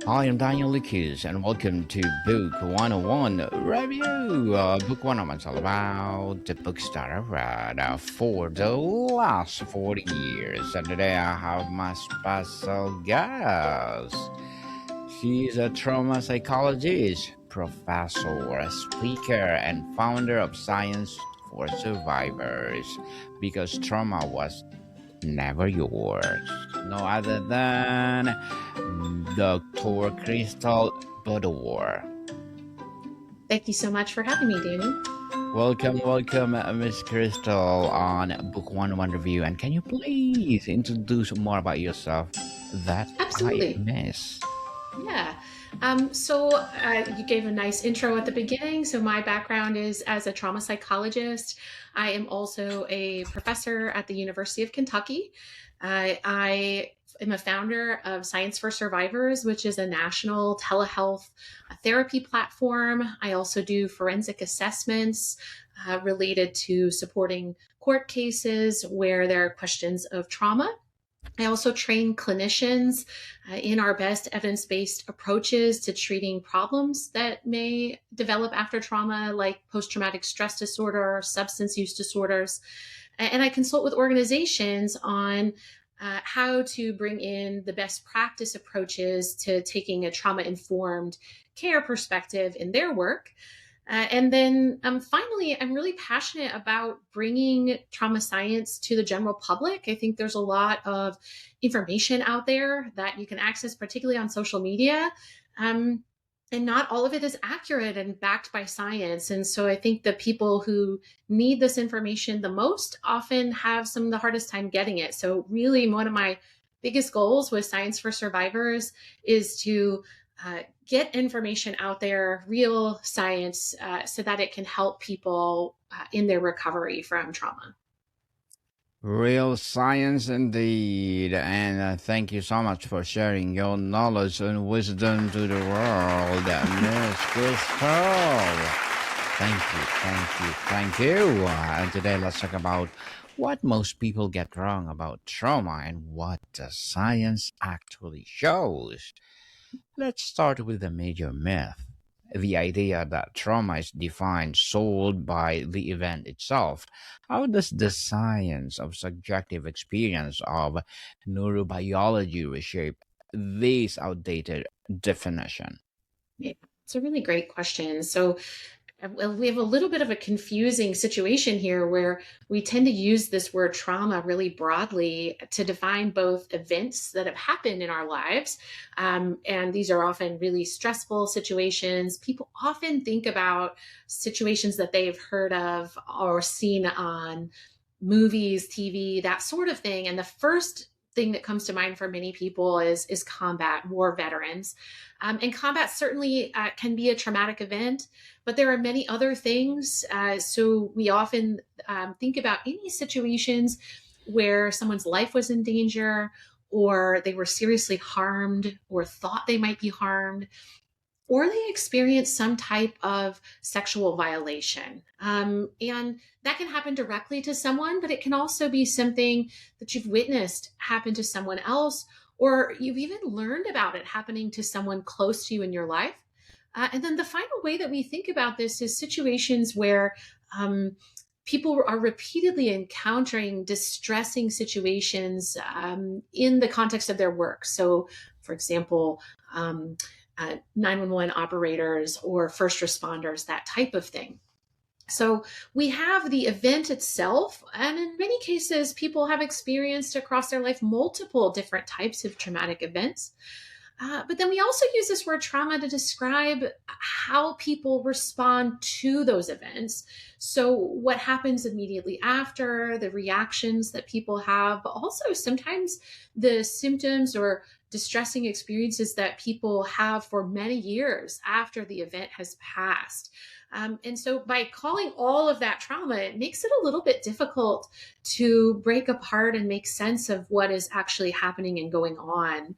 Hi, I'm Daniel Lucas, and welcome to Book 101 Review. Book 101 is all about the books that I read for the last 40 years. And today I have my special guest. She's a trauma psychologist, professor, speaker, and founder of Science for Survivors because trauma was never yours. No other than Dr. Christal Badour. Thank you so much for having me, Danny. Welcome, Miss Crystal, on Book 101 Review. And can you please introduce more about yourself that I Absolutely. miss? Yeah. You gave a nice intro at the beginning. So my background is as a trauma psychologist. I am also a professor at the University of Kentucky. I am a founder of Science for Survivors, which is a national telehealth therapy platform. I also do forensic assessments related to supporting court cases where there are questions of trauma. I also train clinicians in our best evidence based approaches to treating problems that may develop after trauma, like post traumatic stress disorder, substance use disorders. And I consult with organizations on how to bring in the best practice approaches to taking a trauma informed care perspective in their work. Finally, I'm really passionate about bringing trauma science to the general public. I think there's a lot of information out there that you can access, particularly on social media. Um, and not all of it is accurate and backed by science. And so I think the people who need this information the most often have some of the hardest time getting it. So, really, one of my biggest goals with Science for Survivors is to get information out there, real science, so that it can help people in their recovery from trauma. Real science indeed. And thank you so much for sharing your knowledge and wisdom to the world, Miss Crystal. Thank you. And today let's talk about what most people get wrong about trauma and what the science actually shows. Let's start with the major myth. The idea that trauma is defined solely by the event itself. How does the science of subjective experience of neurobiology reshape this outdated definition? Yeah, it's a really great question. Well, we have a little bit of a confusing situation here where we tend to use this word trauma really broadly to define both events that have happened in our lives. And these are often really stressful situations. People often think about situations that they've heard of or seen on movies, TV, that sort of thing. And the first thing that comes to mind for many people is combat, war veterans. And combat certainly can be a traumatic event, but there are many other things. So we often think about any situations where someone's life was in danger, or they were seriously harmed, or thought they might be harmed, or they experience some type of sexual violation. And that can happen directly to someone, but it can also be something that you've witnessed happen to someone else, or you've even learned about it happening to someone close to you in your life. And then the final way that we think about this is situations where people are repeatedly encountering distressing situations in the context of their work. So, for example, 911 operators or first responders, that type of thing. So we have the event itself, and in many cases, people have experienced across their life multiple different types of traumatic events. But then we also use this word trauma to describe how people respond to those events. So, what happens immediately after, the reactions that people have, but also sometimes the symptoms or distressing experiences that people have for many years after the event has passed. And so, by calling all of that trauma, it makes it a little bit difficult to break apart and make sense of what is actually happening and going on.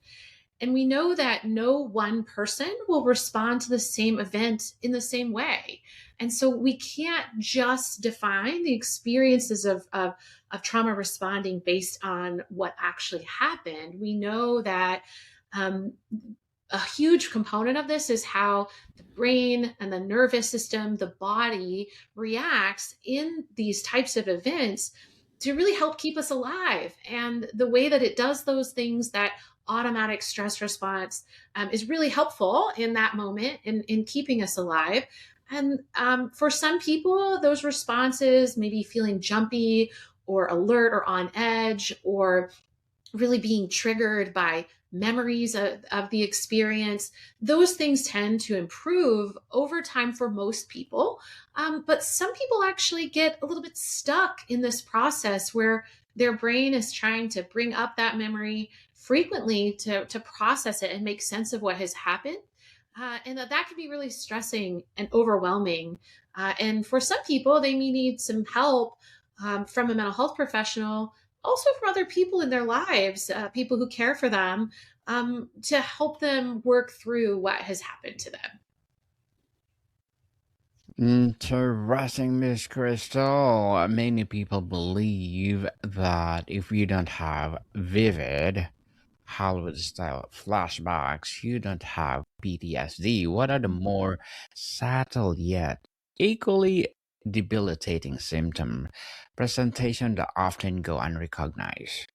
And we know that no one person will respond to the same event in the same way. And so we can't just define the experiences of trauma responding based on what actually happened. We know that um, a huge component of this is how the brain and the nervous system, the body reacts in these types of events to really help keep us alive. And the way that it does those things, that automatic stress response, is really helpful in that moment in keeping us alive. And for some people, those responses, maybe feeling jumpy or alert or on edge, or really being triggered by memories of the experience, those things tend to improve over time for most people. But some people actually get a little bit stuck in this process where their brain is trying to bring up that memory frequently to process it and make sense of what has happened. And that can be really stressing and overwhelming. And for some people, they may need some help from a mental health professional, also from other people in their lives, people who care for them, to help them work through what has happened to them. Interesting, Miss Crystal. Many people believe that if you don't have vivid Hollywood style flashbacks, you don't have PTSD. What are the more subtle yet equally debilitating symptom presentation that often go unrecognized?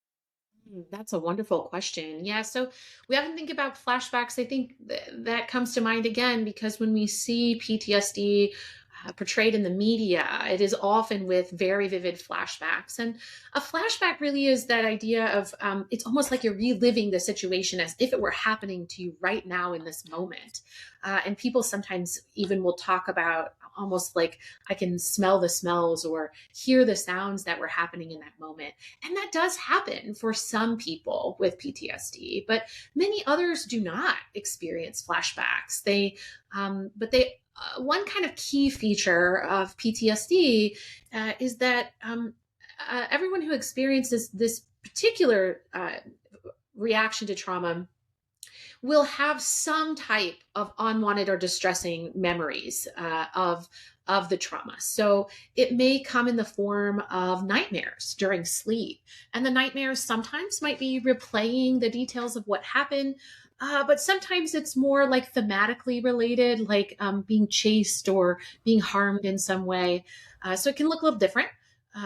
That's a wonderful question. Yeah, so we often think about flashbacks. I think that comes to mind again because when we see PTSD portrayed in the media, it is often with very vivid flashbacks. And a flashback really is that idea of it's almost like you're reliving the situation as if it were happening to you right now in this moment. And people sometimes even will talk about almost like I can smell the smells or hear the sounds that were happening in that moment. And that does happen for some people with PTSD, but many others do not experience flashbacks. But they one kind of key feature of PTSD is that everyone who experiences this particular reaction to trauma will have some type of unwanted or distressing memories of the trauma. So it may come in the form of nightmares during sleep, and the nightmares sometimes might be replaying the details of what happened. But sometimes it's more like thematically related, like being chased or being harmed in some way. So it can look a little different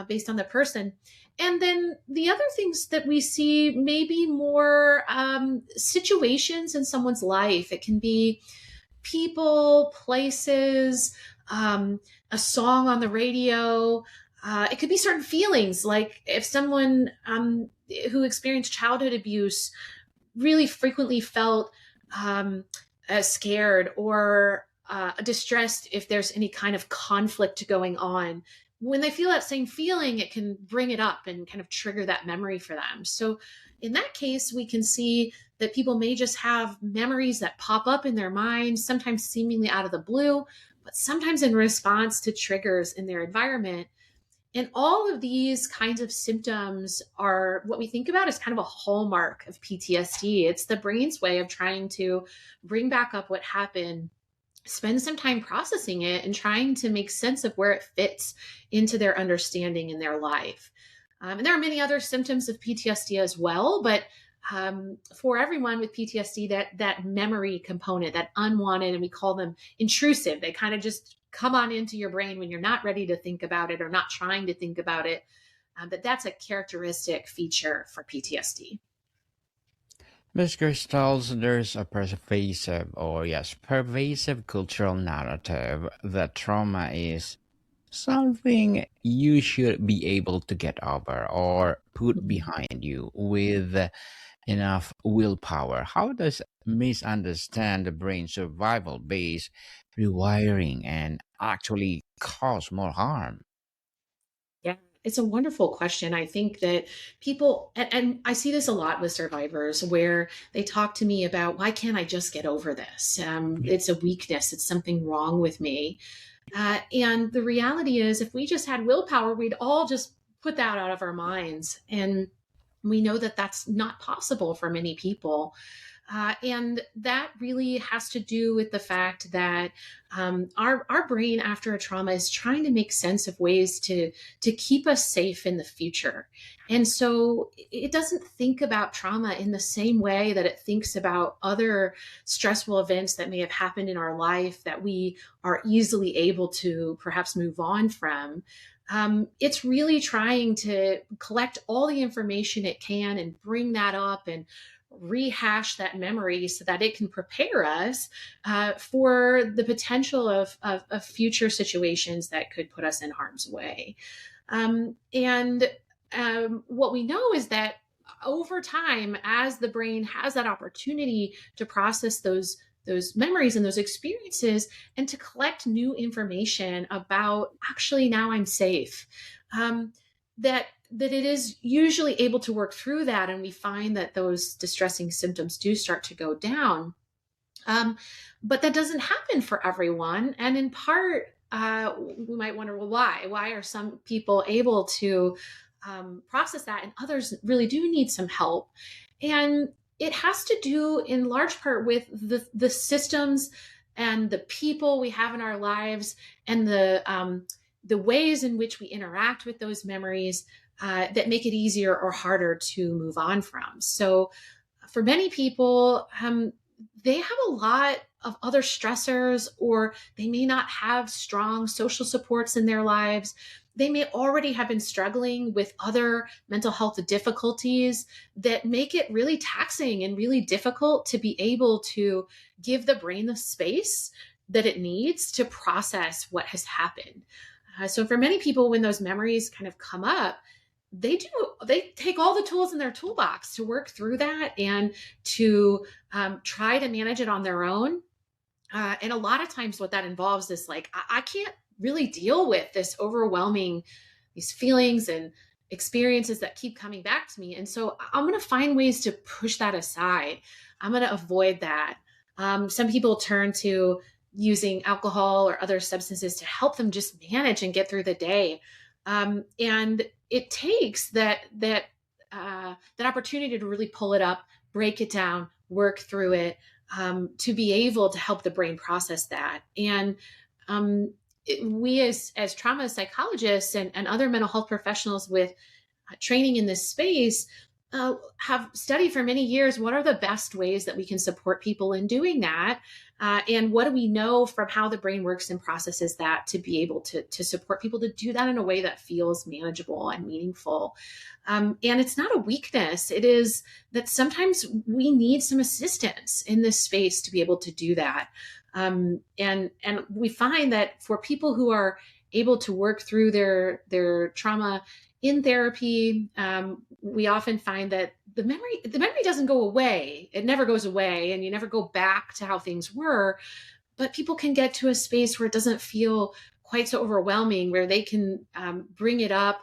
based on the person. And then the other things that we see may be more situations in someone's life. It can be people, places, a song on the radio. It could be certain feelings, like if someone who experienced childhood abuse really frequently felt scared or distressed if there's any kind of conflict going on. When they feel that same feeling, it can bring it up and kind of trigger that memory for them. So, in that case, we can see that people may just have memories that pop up in their mind, sometimes seemingly out of the blue, but sometimes in response to triggers in their environment. And all of these kinds of symptoms are what we think about as kind of a hallmark of PTSD. It's the brain's way of trying to bring back up what happened, spend some time processing it, and trying to make sense of where it fits into their understanding in their life. And there are many other symptoms of PTSD as well, but for everyone with PTSD, that memory component, that unwanted, and we call them intrusive, they kind of just come on into your brain when you're not ready to think about it or not trying to think about it. But that's a characteristic feature for PTSD. Ms. Crystals, there's a pervasive, or yes, pervasive cultural narrative that trauma is something you should be able to get over or put Mhm. behind you with enough willpower. How does misunderstand the brain survival based rewiring and actually cause more harm? Yeah, it's a wonderful question. I think that people, and I see this a lot with survivors where they talk to me about, why can't I just get over this? It's a weakness, it's something wrong with me. And the reality is, if we just had willpower, we'd all just put that out of our minds. And we know that that's not possible for many people. And that really has to do with the fact that our brain after a trauma is trying to make sense of ways to keep us safe in the future. And so it doesn't think about trauma in the same way that it thinks about other stressful events that may have happened in our life that we are easily able to perhaps move on from. It's really trying to collect all the information it can and bring that up and rehash that memory so that it can prepare us for the potential of future situations that could put us in harm's way. And what we know is that over time, as the brain has that opportunity to process those memories and those experiences and to collect new information about actually now I'm safe, that it is usually able to work through that, and we find that those distressing symptoms do start to go down. um, but that doesn't happen for everyone, and in part we might wonder, well, why are some people able to process that and others really do need some help? And it has to do in large part with the systems and the people we have in our lives and the ways in which we interact with those memories that make it easier or harder to move on from. So, for many people, they have a lot of other stressors, or they may not have strong social supports in their lives. They may already have been struggling with other mental health difficulties that make it really taxing and really difficult to be able to give the brain the space that it needs to process what has happened. So, for many people, when those memories kind of come up, they take all the tools in their toolbox to work through that and to try to manage it on their own. And a lot of times what that involves is like, I can't really deal with this overwhelming, these feelings and experiences that keep coming back to me. And so I'm going to find ways to push that aside. I'm going to avoid that. Some people turn to using alcohol or other substances to help them just manage and get through the day. And it takes that opportunity to really pull it up, break it down, work through it, to be able to help the brain process that. And we as trauma psychologists and other mental health professionals with training in this space have studied for many years what are the best ways that we can support people in doing that, and what do we know from how the brain works and processes that to be able to support people to do that in a way that feels manageable and meaningful. And it's not a weakness. It is that sometimes we need some assistance in this space to be able to do that. And we find that for people who are able to work through their trauma in therapy, we often find that the memory doesn't go away. It never goes away, and you never go back to how things were. But people can get to a space where it doesn't feel quite so overwhelming, where they can bring it up,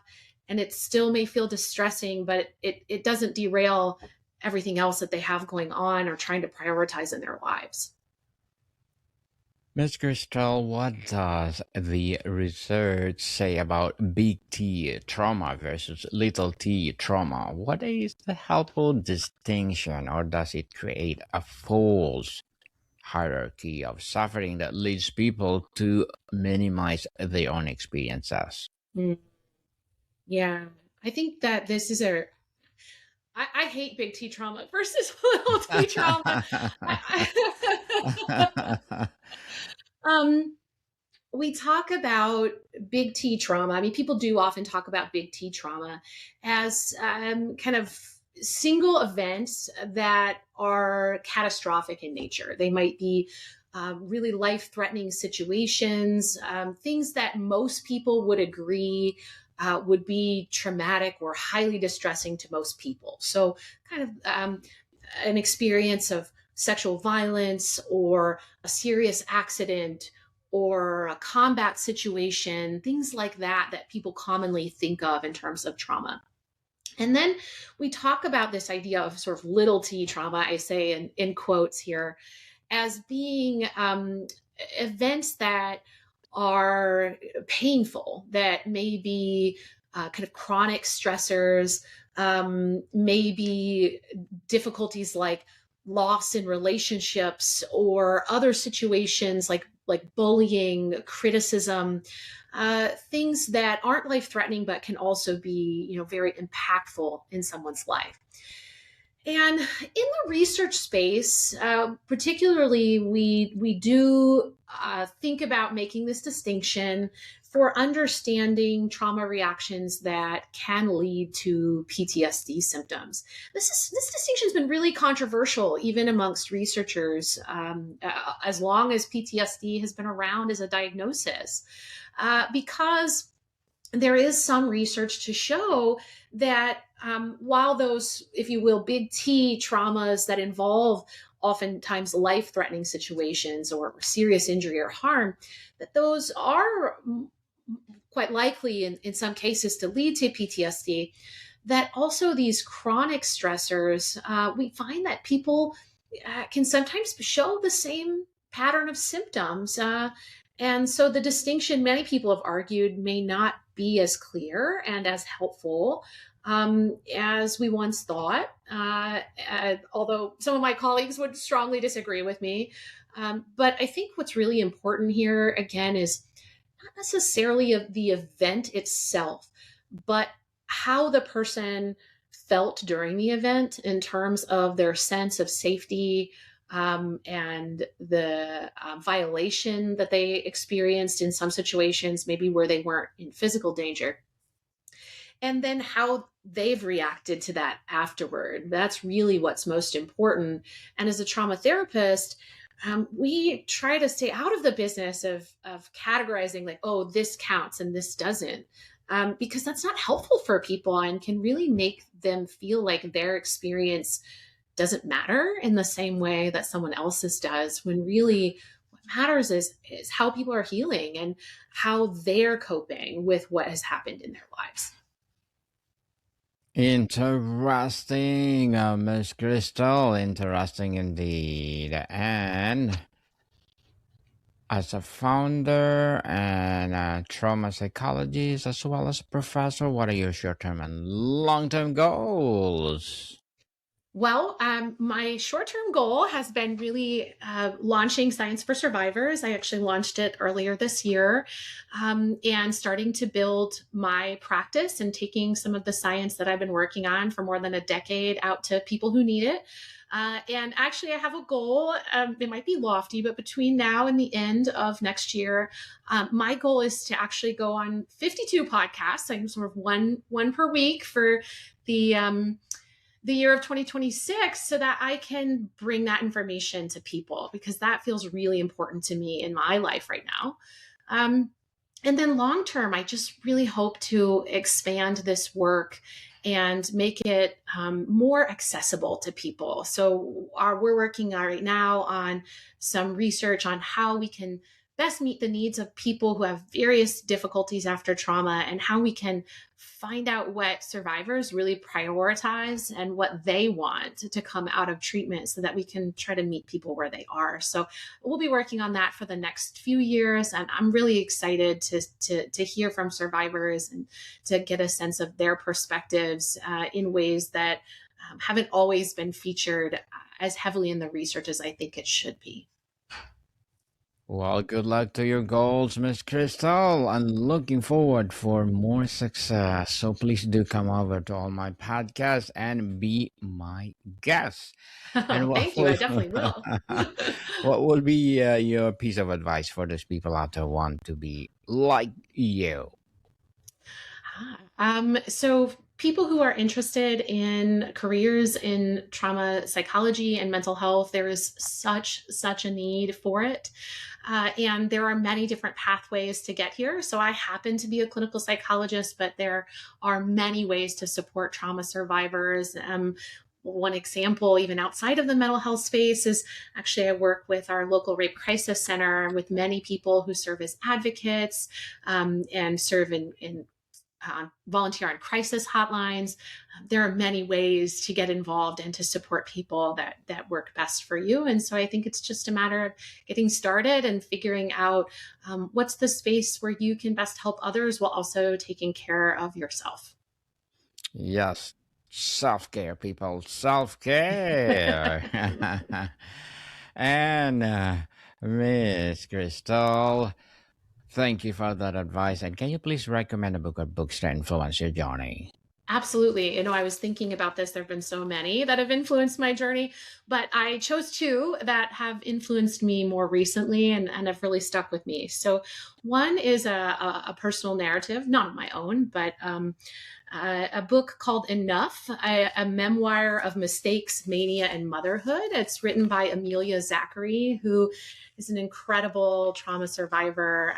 and it still may feel distressing, but it doesn't derail everything else that they have going on or trying to prioritize in their lives. Ms. Christal, what does the research say about big T trauma versus little t trauma? What is the helpful distinction, or does it create a false hierarchy of suffering that leads people to minimize their own experiences? Mm, yeah, I think that this is I hate big T trauma versus little t trauma. um, we talk about big T trauma. I mean, people do often talk about big T trauma as kind of single events that are catastrophic in nature. They might be really life threatening situations, things that most people would agree would be traumatic or highly distressing to most people. So, kind of an experience of sexual violence or a serious accident or a combat situation, things like that people commonly think of in terms of trauma. And then we talk about this idea of sort of little t trauma, I say in quotes here, as being events that are painful, that may be kind of chronic stressors, maybe difficulties like loss in relationships or other situations like bullying, criticism, things that aren't life threatening but can also be, very impactful in someone's life. And in the research space, particularly, we do think about making this distinction for understanding trauma reactions that can lead to PTSD symptoms. This distinction has been really controversial, even amongst researchers, as long as PTSD has been around as a diagnosis, because there is some research to show that while those, if you will, big T traumas that involve oftentimes life-threatening situations or serious injury or harm, that those are quite likely in some cases to lead to PTSD, that also these chronic stressors, we find that people can sometimes show the same pattern of symptoms. And so the distinction, many people have argued, may not be as clear and as helpful as we once thought, although some of my colleagues would strongly disagree with me. But I think what's really important here, again, is not necessarily of the event itself, but how the person felt during the event in terms of their sense of safety, and the violation that they experienced in some situations, maybe where they weren't in physical danger, and then how they've reacted to that afterward. That's really what's most important. And as a trauma therapist, we try to stay out of the business of categorizing like, oh, this counts and this doesn't, because that's not helpful for people and can really make them feel like their experience doesn't matter in the same way that someone else's does, when really what matters is how people are healing and how they're coping with what has happened in their lives. Interesting, Miss Christal. Interesting indeed. And as a founder and a trauma psychologist, as well as a professor, what are your short-term and long-term goals? Well, my short-term goal has been really launching Science for Survivors. I actually launched it earlier this year, and starting to build my practice and taking some of the science that I've been working on for more than a decade out to people who need it. And actually, I have a goal. It might be lofty, but between now and the end of next year, my goal is to actually go on 52 podcasts. I'm sort of one per week for the year of 2026, so that I can bring that information to people, because that feels really important to me in my life right now. And then long term, I just really hope to expand this work and make it more accessible to people. So we're working right now on some research on how we can best meet the needs of people who have various difficulties after trauma, and how we can find out what survivors really prioritize and what they want to come out of treatment, so that we can try to meet people where they are. So we'll be working on that for the next few years, and I'm really excited to hear from survivors and to get a sense of their perspectives in ways that haven't always been featured as heavily in the research as I think it should be. Well, good luck to your goals, Miss Christal. I'm looking forward for more success. So please do come over to all my podcasts and be my guest. And what Thank you. I will definitely will. what will be your piece of advice for those people out there who want to be like you? So people who are interested in careers in trauma psychology and mental health, there is such a need for it. And there are many different pathways to get here. So I happen to be a clinical psychologist, but there are many ways to support trauma survivors. One example, even outside of the mental health space, is actually I work with our local rape crisis center with many people who serve as advocates, and serve in volunteer on crisis hotlines. There are many ways to get involved and to support people that work best for you. And so I think it's just a matter of getting started and figuring out what's the space where you can best help others while also taking care of yourself. Yes, Self care, people. Self care. And Miss Crystal, thank you for that advice. And can you please recommend a book or books to influence your journey? Absolutely. I was thinking about this. There have been so many that have influenced my journey, but I chose two that have influenced me more recently and have really stuck with me. So, one is a personal narrative, not of my own, but a book called Enough, a memoir of mistakes, mania, and motherhood. It's written by Amelia Zachary, who is an incredible trauma survivor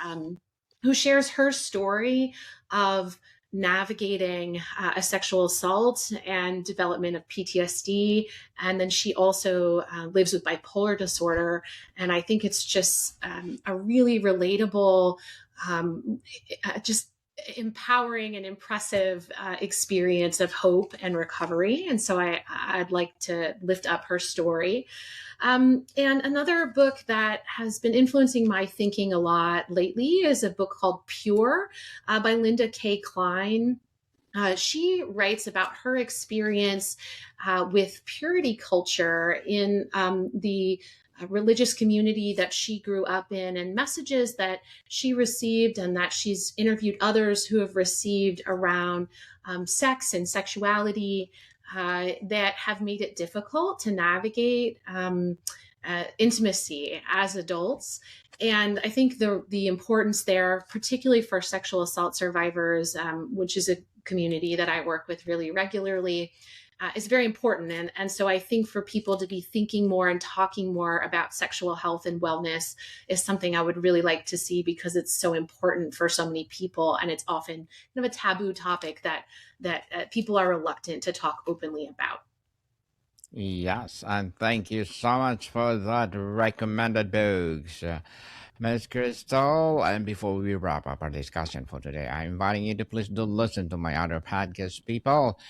who shares her story of navigating a sexual assault and development of PTSD. And then she also lives with bipolar disorder. And I think it's just a really relatable, just empowering and impressive experience of hope and recovery. And so I'd like to lift up her story. And another book that has been influencing my thinking a lot lately is a book called Pure by Linda K. Klein. She writes about her experience with purity culture in the religious community that she grew up in, and messages that she received and that she's interviewed others who have received around sex and sexuality that have made it difficult to navigate intimacy as adults. And I think the importance there, particularly for sexual assault survivors, which is a community that I work with really regularly, is very important. And so I think for people to be thinking more and talking more about sexual health and wellness is something I would really like to see, because it's so important for so many people. And it's often kind of a taboo topic that people are reluctant to talk openly about. Yes, and thank you so much for that recommended books. Miss Crystal, and before we wrap up our discussion for today, I'm inviting you to please do listen to my other podcast, people.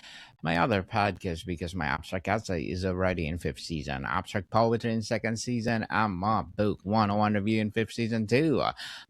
My other podcast, because my abstract essay is already in fifth season, abstract poetry in second season, and my book 101 review in fifth season too,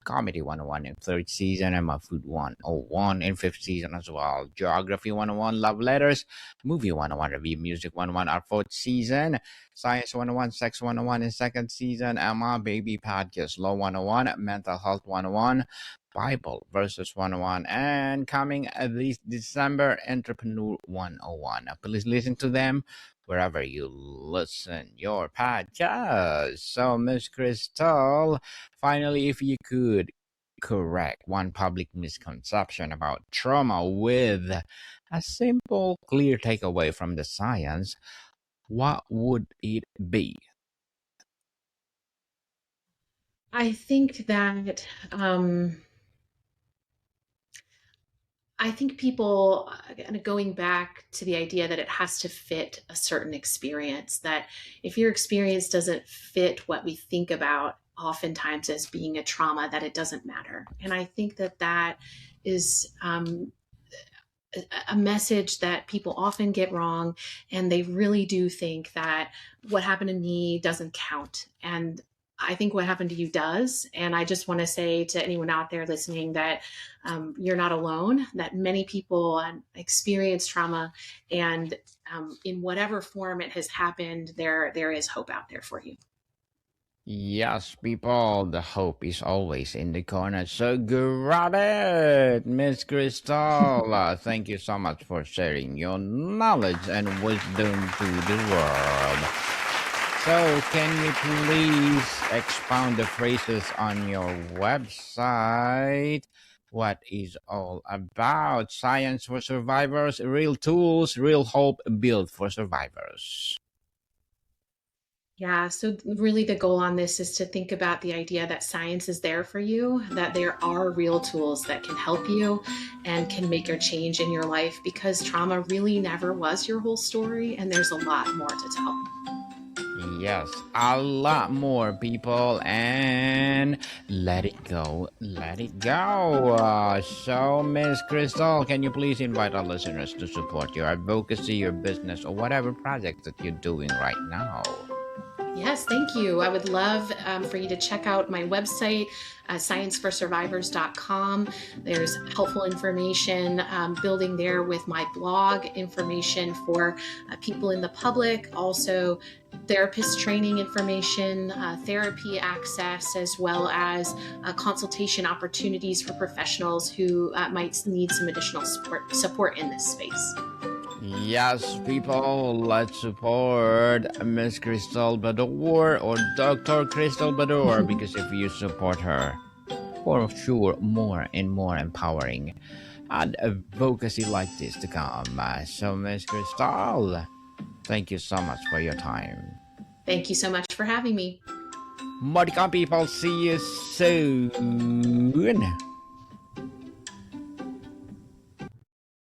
comedy 101 in third season, and my food 101 in fifth season as well, geography 101, love letters, movie 101 review, music 101 our fourth season, science 101, sex 101 in second season, and my baby podcast law 101, mental health 101, Bible versus 101, and coming this December, Entrepreneur 101. Now, please listen to them wherever you listen your podcast. So, Miss Crystal, finally, if you could correct one public misconception about trauma with a simple, clear takeaway from the science, what would it be? I think that I think people, going back to the idea that it has to fit a certain experience, that if your experience doesn't fit what we think about oftentimes as being a trauma, that it doesn't matter. And I think that that is a message that people often get wrong, and they really do think that what happened to me doesn't count. And I think what happened to you does. And I just want to say to anyone out there listening that you're not alone, that many people experience trauma, and in whatever form it has happened, there is hope out there for you. Yes, people, the hope is always in the corner. So grab it, Miss Crystal. Thank you so much for sharing your knowledge and wisdom to the world. So, can you please expound the phrases on your website? What is all about? Science for survivors, real tools, real hope built for survivors. Yeah, so really the goal on this is to think about the idea that science is there for you, that there are real tools that can help you and can make a change in your life, because trauma really never was your whole story, and there's a lot more to tell. Yes, a lot more people, and let it go, let it go. So, Miss Crystal, can you please invite our listeners to support your advocacy, your business, or whatever project that you're doing right now? Yes, thank you. I would love for you to check out my website, scienceforsurvivors.com. There's helpful information building there with my blog, information for people in the public, also therapist training information, therapy access, as well as consultation opportunities for professionals who might need some additional support in this space. Yes, people, let's support Miss Christal Badour or Dr. Christal Badour because if you support her, for sure, more and more empowering and advocacy like this to come. So, Miss Christal, thank you so much for your time. Thank you so much for having me. Modicon people, see you soon.